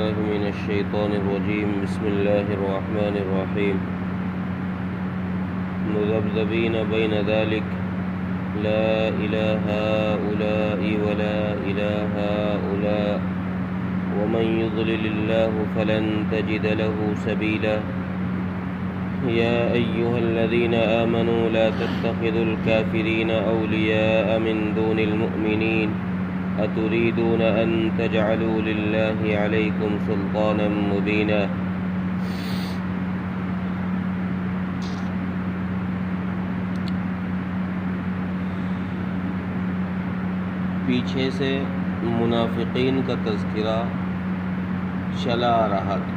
بالله من الشيطان الرجيم بسم الله الرحمن الرحيم مذبذبين بين ذلك لا إله هؤلاء ولا إله هؤلاء ومن يضلل الله فلن تجد له سبيلا يا أيها الذين آمنوا لا تتخذوا الكافرين أولياء من دون المؤمنين أتريدون أن تجعلوا لله عليكم سلطانا مبينا پیچھے سے منافقین کا تذکرہ چلا آ رہا تھا۔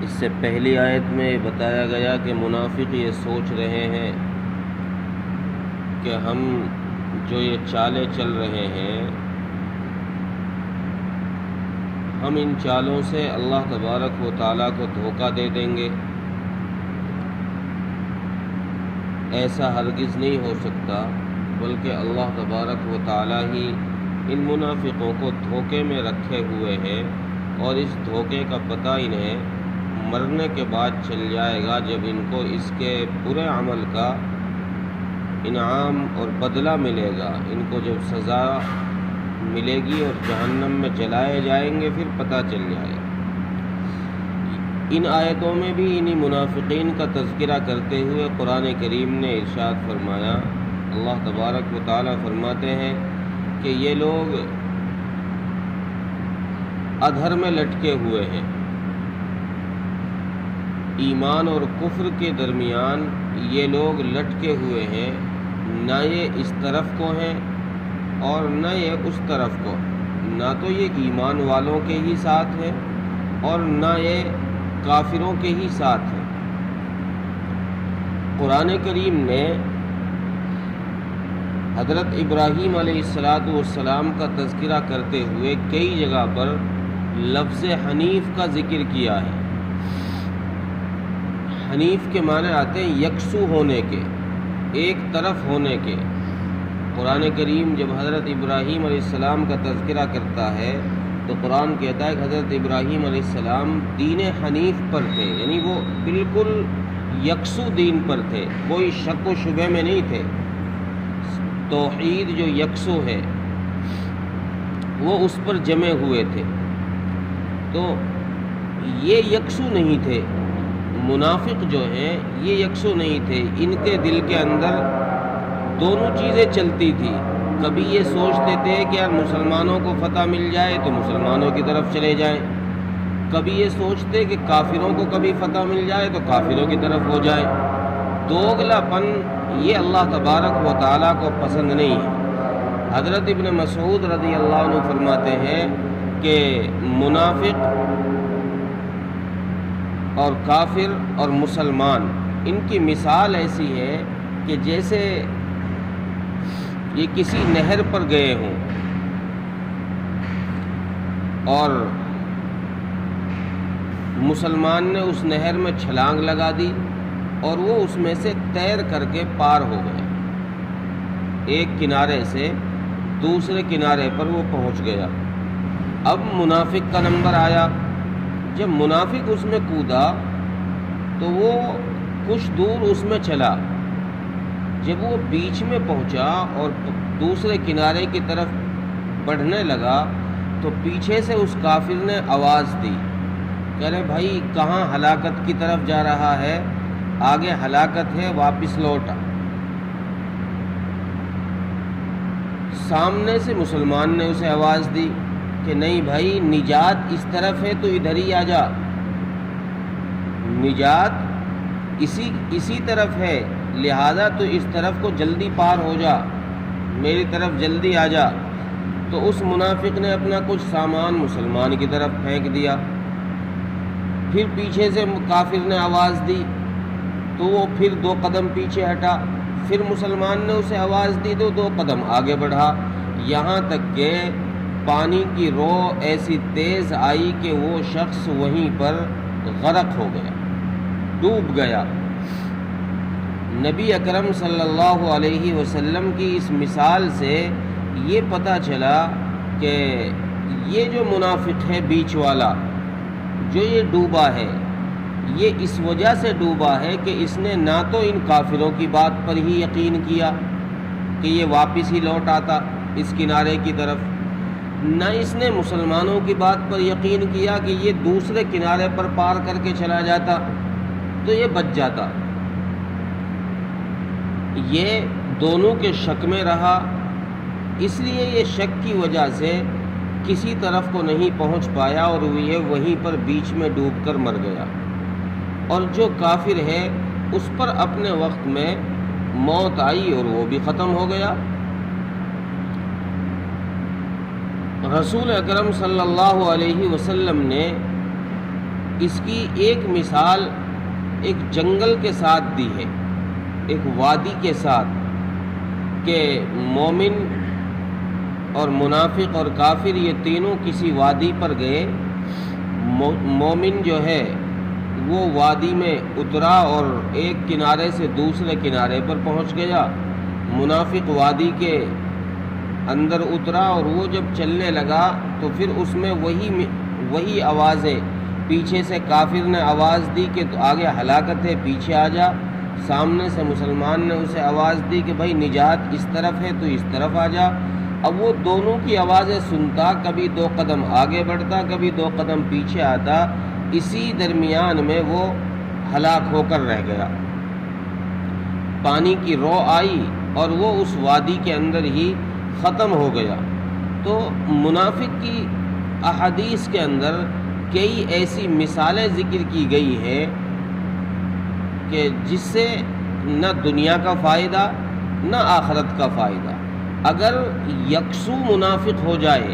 اس سے پہلی آیت میں بتایا گیا کہ منافق یہ سوچ رہے ہیں کہ ہم جو یہ چالیں چل رہے ہیں ہم ان چالوں سے اللہ تبارک و تعالیٰ کو دھوکہ دے دیں گے، ایسا ہرگز نہیں ہو سکتا، بلکہ اللہ تبارک و تعالیٰ ہی ان منافقوں کو دھوکے میں رکھے ہوئے ہیں، اور اس دھوکے کا پتہ انہیں مرنے کے بعد چل جائے گا، جب ان کو اس کے برے عمل کا انعام اور بدلہ ملے گا، ان کو جب سزا ملے گی اور جہنم میں جلائے جائیں گے پھر پتہ چل جائے گا۔ ان آیتوں میں بھی انہی منافقین کا تذکرہ کرتے ہوئے قرآن کریم نے ارشاد فرمایا، اللہ تبارک و تعالیٰ فرماتے ہیں کہ یہ لوگ ادھر میں لٹکے ہوئے ہیں، ایمان اور کفر کے درمیان یہ لوگ لٹکے ہوئے ہیں، نہ یہ اس طرف کو ہیں اور نہ یہ اس طرف کو، نہ تو یہ ایمان والوں کے ہی ساتھ ہیں اور نہ یہ کافروں کے ہی ساتھ ہیں۔ قرآن کریم نے حضرت ابراہیم علیہ السلام کا تذکرہ کرتے ہوئے کئی جگہ پر لفظ حنیف کا ذکر کیا ہے۔ حنیف کے معنی آتے ہیں یکسو ہونے کے، ایک طرف ہونے کے۔ قرآن کریم جب حضرت ابراہیم علیہ السلام کا تذکرہ کرتا ہے تو قرآن کہتا ہے کہ حضرت ابراہیم علیہ السلام دین حنیف پر تھے، یعنی وہ بالکل یکسو دین پر تھے، کوئی شک و شبہ میں نہیں تھے۔ توحید جو یکسو ہے وہ اس پر جمے ہوئے تھے، تو یہ یکسو نہیں تھے۔ منافق جو ہیں یہ یکسو نہیں تھے، ان کے دل کے اندر دونوں چیزیں چلتی تھی۔ کبھی یہ سوچتے تھے کہ یار مسلمانوں کو فتح مل جائے تو مسلمانوں کی طرف چلے جائیں، کبھی یہ سوچتے کہ کافروں کو کبھی فتح مل جائے تو کافروں کی طرف ہو جائیں۔ دوگلا پن یہ اللہ تبارک و تعالیٰ کو پسند نہیں ہے۔ حضرت ابن مسعود رضی اللہ عنہ فرماتے ہیں کہ منافق اور کافر اور مسلمان ان کی مثال ایسی ہے کہ جیسے یہ کسی نہر پر گئے ہوں اور مسلمان نے اس نہر میں چھلانگ لگا دی اور وہ اس میں سے تیر کر کے پار ہو گئے، ایک کنارے سے دوسرے کنارے پر وہ پہنچ گیا۔ اب منافق کا نمبر آیا، جب منافق اس میں کودا تو وہ کچھ دور اس میں چلا، جب وہ بیچ میں پہنچا اور دوسرے کنارے کی طرف بڑھنے لگا تو پیچھے سے اس کافر نے آواز دی، کہہ رہے بھائی کہاں ہلاکت کی طرف جا رہا ہے، آگے ہلاکت ہے، واپس لوٹا۔ سامنے سے مسلمان نے اسے آواز دی کہ نہیں بھائی نجات اس طرف ہے تو ادھر ہی آ جا، نجات اسی طرف ہے، لہذا تو اس طرف کو جلدی پار ہو جا، میری طرف جلدی آ جا۔ تو اس منافق نے اپنا کچھ سامان مسلمان کی طرف پھینک دیا، پھر پیچھے سے کافر نے آواز دی تو وہ پھر 2 قدم پیچھے ہٹا، پھر مسلمان نے اسے آواز دی تو 2 قدم آگے بڑھا، یہاں تک کہ پانی کی رو ایسی تیز آئی کہ وہ شخص وہیں پر غرق ہو گیا، ڈوب گیا۔ نبی اکرم صلی اللہ علیہ وسلم کی اس مثال سے یہ پتہ چلا کہ کہ یہ جو منافق ہے بیچ والا جو یہ ڈوبا ہے، یہ اس وجہ سے ڈوبا ہے کہ اس نے نہ تو ان کافروں کی بات پر ہی یقین کیا کہ یہ واپس ہی لوٹ آتا اس کنارے کی طرف، نہ اس نے مسلمانوں کی بات پر یقین کیا کہ یہ دوسرے کنارے پر پار کر کے چلا جاتا تو یہ بچ جاتا۔ یہ دونوں کے شک میں رہا، اس لیے یہ شک کی وجہ سے کسی طرف کو نہیں پہنچ پایا اور یہ وہیں پر بیچ میں ڈوب کر مر گیا۔ اور جو کافر ہے اس پر اپنے وقت میں موت آئی اور وہ بھی ختم ہو گیا۔ رسول اکرم صلی اللہ علیہ وسلم نے اس کی ایک مثال ایک جنگل کے ساتھ دی ہے، ایک وادی کے ساتھ، کہ مومن اور منافق اور کافر یہ تینوں کسی وادی پر گئے۔ مومن جو ہے وہ وادی میں اترا اور ایک کنارے سے دوسرے کنارے پر پہنچ گیا، منافق وادی کے اندر اترا اور وہ جب چلنے لگا تو پھر اس میں وہی آوازیں، پیچھے سے کافر نے آواز دی کہ تو آگے ہلاکت ہے پیچھے آ جا، سامنے سے مسلمان نے اسے آواز دی کہ بھائی نجات اس طرف ہے تو اس طرف آ جا۔ اب وہ دونوں کی آوازیں سنتا، کبھی 2 قدم آگے بڑھتا کبھی 2 قدم پیچھے آتا، اسی درمیان میں وہ ہلاک ہو کر رہ گیا۔ پانی کی رو آئی اور وہ اس وادی کے اندر ہی ختم ہو گیا۔ تو منافق کی احادیث کے اندر کئی ایسی مثالیں ذکر کی گئی ہیں کہ جس سے نہ دنیا کا فائدہ نہ آخرت کا فائدہ۔ اگر یکسو منافق ہو جائے،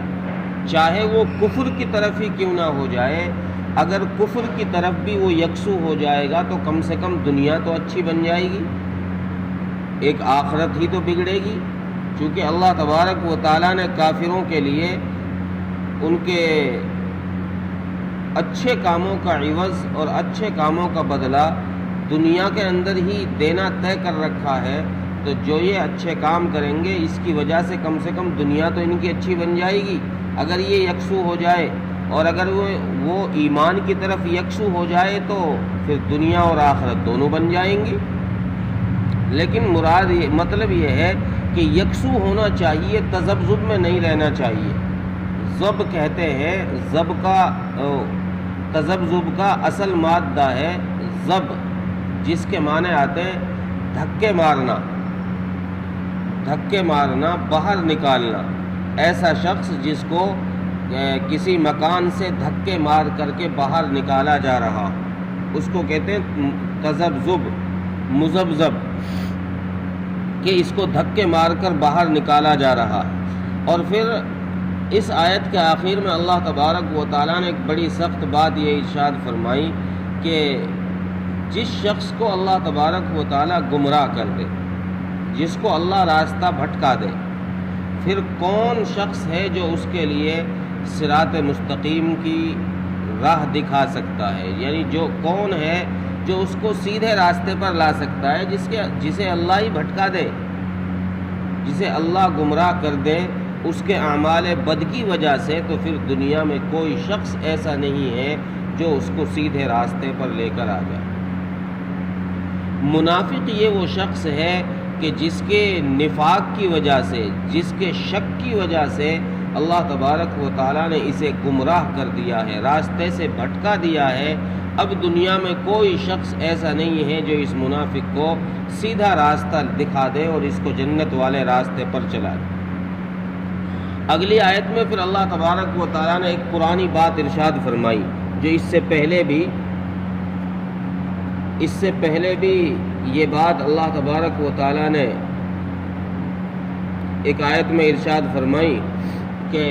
چاہے وہ کفر کی طرف ہی کیوں نہ ہو جائے، اگر کفر کی طرف بھی وہ یکسو ہو جائے گا تو کم سے کم دنیا تو اچھی بن جائے گی، ایک آخرت ہی تو بگڑے گی، چونکہ اللہ تبارک و تعالیٰ نے کافروں کے لیے ان کے اچھے کاموں کا عوض اور اچھے کاموں کا بدلہ دنیا کے اندر ہی دینا طے کر رکھا ہے۔ تو جو یہ اچھے کام کریں گے اس کی وجہ سے کم دنیا تو ان کی اچھی بن جائے گی۔ اگر یہ یکسو ہو جائے اور اگر وہ ایمان کی طرف یکسو ہو جائے تو پھر دنیا اور آخرت دونوں بن جائیں گی۔ لیکن مطلب یہ ہے کہ یکسو ہونا چاہیے، تذبذب میں نہیں رہنا چاہیے۔ ضب کہتے ہیں، تذبذب کا اصل مادہ ہے ضب، جس کے معنی آتے ہیں دھکے مارنا، باہر نکالنا۔ ایسا شخص جس کو کسی مکان سے دھکے مار کر کے باہر نکالا جا رہا، اس کو کہتے ہیں تذبذب، مذبذب، کہ اس کو دھکے مار کر باہر نکالا جا رہا۔ اور پھر اس آیت کے آخر میں اللہ تبارک و تعالیٰ نے ایک بڑی سخت بات یہ ارشاد فرمائی کہ جس شخص کو اللہ تبارک و تعالیٰ گمراہ کر دے، جس کو اللہ راستہ بھٹکا دے، پھر کون شخص ہے جو اس کے لیے صراط مستقیم کی راہ دکھا سکتا ہے؟ یعنی کون ہے جو اس کو سیدھے راستے پر لا سکتا ہے، جسے اللہ ہی بھٹکا دے، جسے اللہ گمراہ کر دے اس کے اعمال بد کی وجہ سے، تو پھر دنیا میں کوئی شخص ایسا نہیں ہے جو اس کو سیدھے راستے پر لے کر آ جائے۔ منافق یہ وہ شخص ہے کہ جس کے نفاق کی وجہ سے، جس کے شک کی وجہ سے اللہ تبارک و تعالیٰ نے اسے گمراہ کر دیا ہے، راستے سے بھٹکا دیا ہے۔ اب دنیا میں کوئی شخص ایسا نہیں ہے جو اس منافق کو سیدھا راستہ دکھا دے اور اس کو جنت والے راستے پر چلا دے۔ اگلی آیت میں پھر اللہ تبارک و تعالیٰ نے ایک پرانی بات ارشاد فرمائی جو اس سے پہلے بھی یہ بات اللہ تبارک و تعالیٰ نے ایک آیت میں ارشاد فرمائی کہ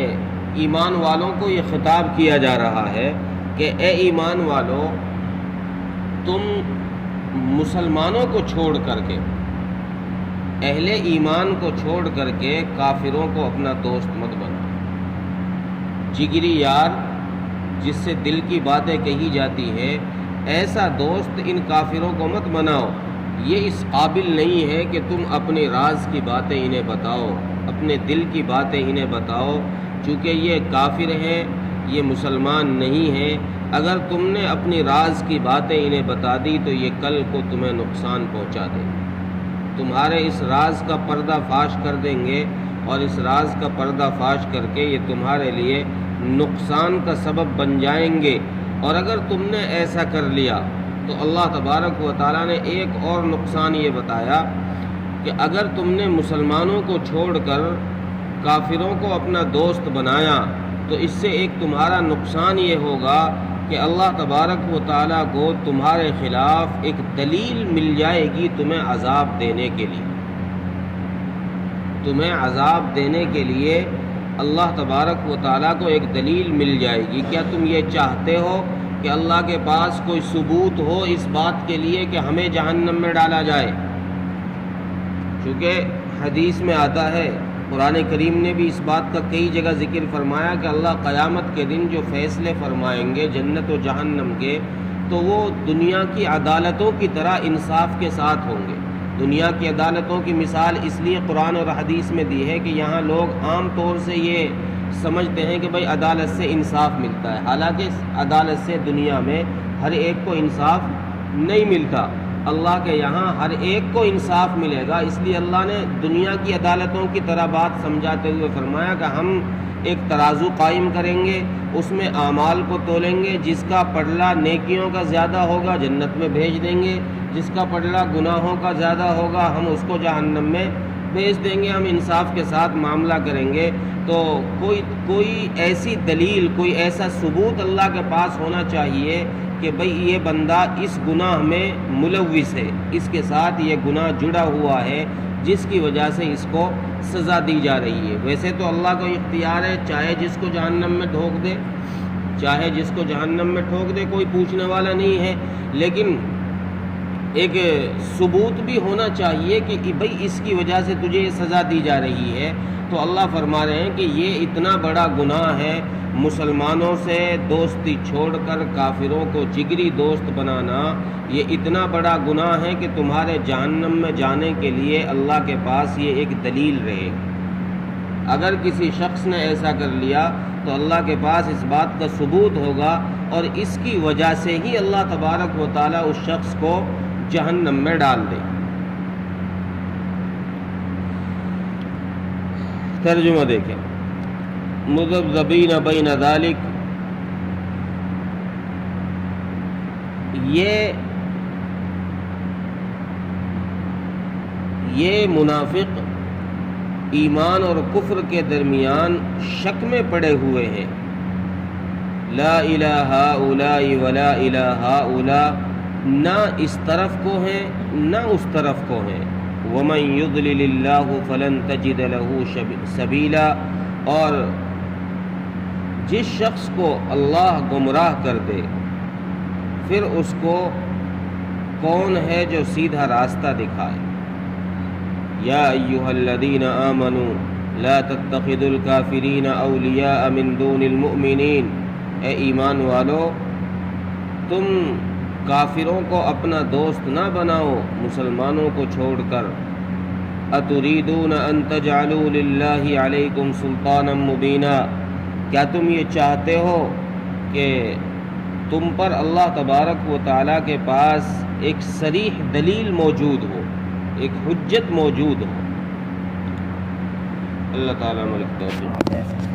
ایمان والوں کو یہ خطاب کیا جا رہا ہے کہ اے ایمان والو، تم مسلمانوں کو چھوڑ کر کے، اہل ایمان کو چھوڑ کر کے کافروں کو اپنا دوست مت بناؤ۔ جگری یار جس سے دل کی باتیں کہی جاتی ہیں، ایسا دوست ان کافروں کو مت بناؤ۔ یہ اس قابل نہیں ہے کہ تم اپنے راز کی باتیں انہیں بتاؤ، اپنے دل کی باتیں انہیں بتاؤ۔ چونکہ یہ کافر ہیں، یہ مسلمان نہیں ہیں، اگر تم نے اپنی راز کی باتیں انہیں بتا دی تو یہ کل کو تمہیں نقصان پہنچا دیں گے، تمہارے اس راز کا پردہ فاش کر دیں گے، اور اس راز کا پردہ فاش کر کے یہ تمہارے لیے نقصان کا سبب بن جائیں گے۔ اور اگر تم نے ایسا کر لیا تو اللہ تبارک و تعالیٰ نے ایک اور نقصان یہ بتایا کہ اگر تم نے مسلمانوں کو چھوڑ کر کافروں کو اپنا دوست بنایا تو اس سے ایک تمہارا نقصان یہ ہوگا کہ اللہ تبارک و تعالیٰ کو تمہارے خلاف ایک دلیل مل جائے گی تمہیں عذاب دینے کے لیے، تمہیں عذاب دینے کے لیے اللہ تبارک و تعالیٰ کو ایک دلیل مل جائے گی۔ کیا تم یہ چاہتے ہو کہ اللہ کے پاس کوئی ثبوت ہو اس بات کے لیے کہ ہمیں جہنم میں ڈالا جائے؟ چونکہ حدیث میں آتا ہے، قرآن کریم نے بھی اس بات کا کئی جگہ ذکر فرمایا کہ اللہ قیامت کے دن جو فیصلے فرمائیں گے جنت و جہنم کے، تو وہ دنیا کی عدالتوں کی طرح انصاف کے ساتھ ہوں گے۔ دنیا کی عدالتوں کی مثال اس لیے قرآن اور حدیث میں دی ہے کہ یہاں لوگ عام طور سے یہ سمجھتے ہیں کہ بھئی عدالت سے انصاف ملتا ہے، حالانکہ عدالت سے دنیا میں ہر ایک کو انصاف نہیں ملتا، اللہ کے یہاں ہر ایک کو انصاف ملے گا۔ اس لیے اللہ نے دنیا کی عدالتوں کی طرح بات سمجھاتے ہوئے فرمایا کہ ہم ایک ترازو قائم کریں گے، اس میں اعمال کو تولیں گے، جس کا پلڑا نیکیوں کا زیادہ ہوگا جنت میں بھیج دیں گے، جس کا پلڑا گناہوں کا زیادہ ہوگا ہم اس کو جہنم میں بھیج دیں گے۔ ہم انصاف کے ساتھ معاملہ کریں گے۔ تو کوئی ایسی دلیل، کوئی ایسا ثبوت اللہ کے پاس ہونا چاہیے کہ بھئی یہ بندہ اس گناہ میں ملوث ہے، اس کے ساتھ یہ گناہ جڑا ہوا ہے جس کی وجہ سے اس کو سزا دی جا رہی ہے۔ ویسے تو اللہ کو اختیار ہے، چاہے جس کو جہنم میں ٹھوک دے، چاہے جس کو جہنم میں ٹھوک دے، کوئی پوچھنے والا نہیں ہے، لیکن ایک ثبوت بھی ہونا چاہیے کہ بھئی اس کی وجہ سے تجھے یہ سزا دی جا رہی ہے۔ تو اللہ فرما رہے ہیں کہ یہ اتنا بڑا گناہ ہے، مسلمانوں سے دوستی چھوڑ کر کافروں کو جگری دوست بنانا، یہ اتنا بڑا گناہ ہے کہ تمہارے جہنم میں جانے کے لیے اللہ کے پاس یہ ایک دلیل رہے۔ اگر کسی شخص نے ایسا کر لیا تو اللہ کے پاس اس بات کا ثبوت ہوگا، اور اس کی وجہ سے ہی اللہ تبارک و تعالیٰ اس شخص کو جہنم میں ڈال دے۔ ترجمہ دیکھیں، مذبذبین بین ذالک، یہ منافق ایمان اور کفر کے درمیان شک میں پڑے ہوئے ہیں۔ لا الہ ہؤلاء ولا الہ ہؤلاء، نہ اس طرف کو ہیں نہ اس طرف کو ہیں۔ ومن یضلل اللہ فلن تجد له سبیلا، اور جس شخص کو اللہ گمراہ کر دے پھر اس کو کون ہے جو سیدھا راستہ دکھائے۔ یا ایھا الذین آمنوا لا تتخذوا الکافرین اولیاء من دون المؤمنین، اے ایمان والو تم کافروں کو اپنا دوست نہ بناؤ مسلمانوں کو چھوڑ کر۔ اتریدون ان تجعلوا للہ علیکم سلطانا مبینا، کیا تم یہ چاہتے ہو کہ تم پر اللہ تبارک و تعالیٰ کے پاس ایک صریح دلیل موجود ہو، ایک حجت موجود ہو؟ اللہ تعالیٰ ملک توفیق۔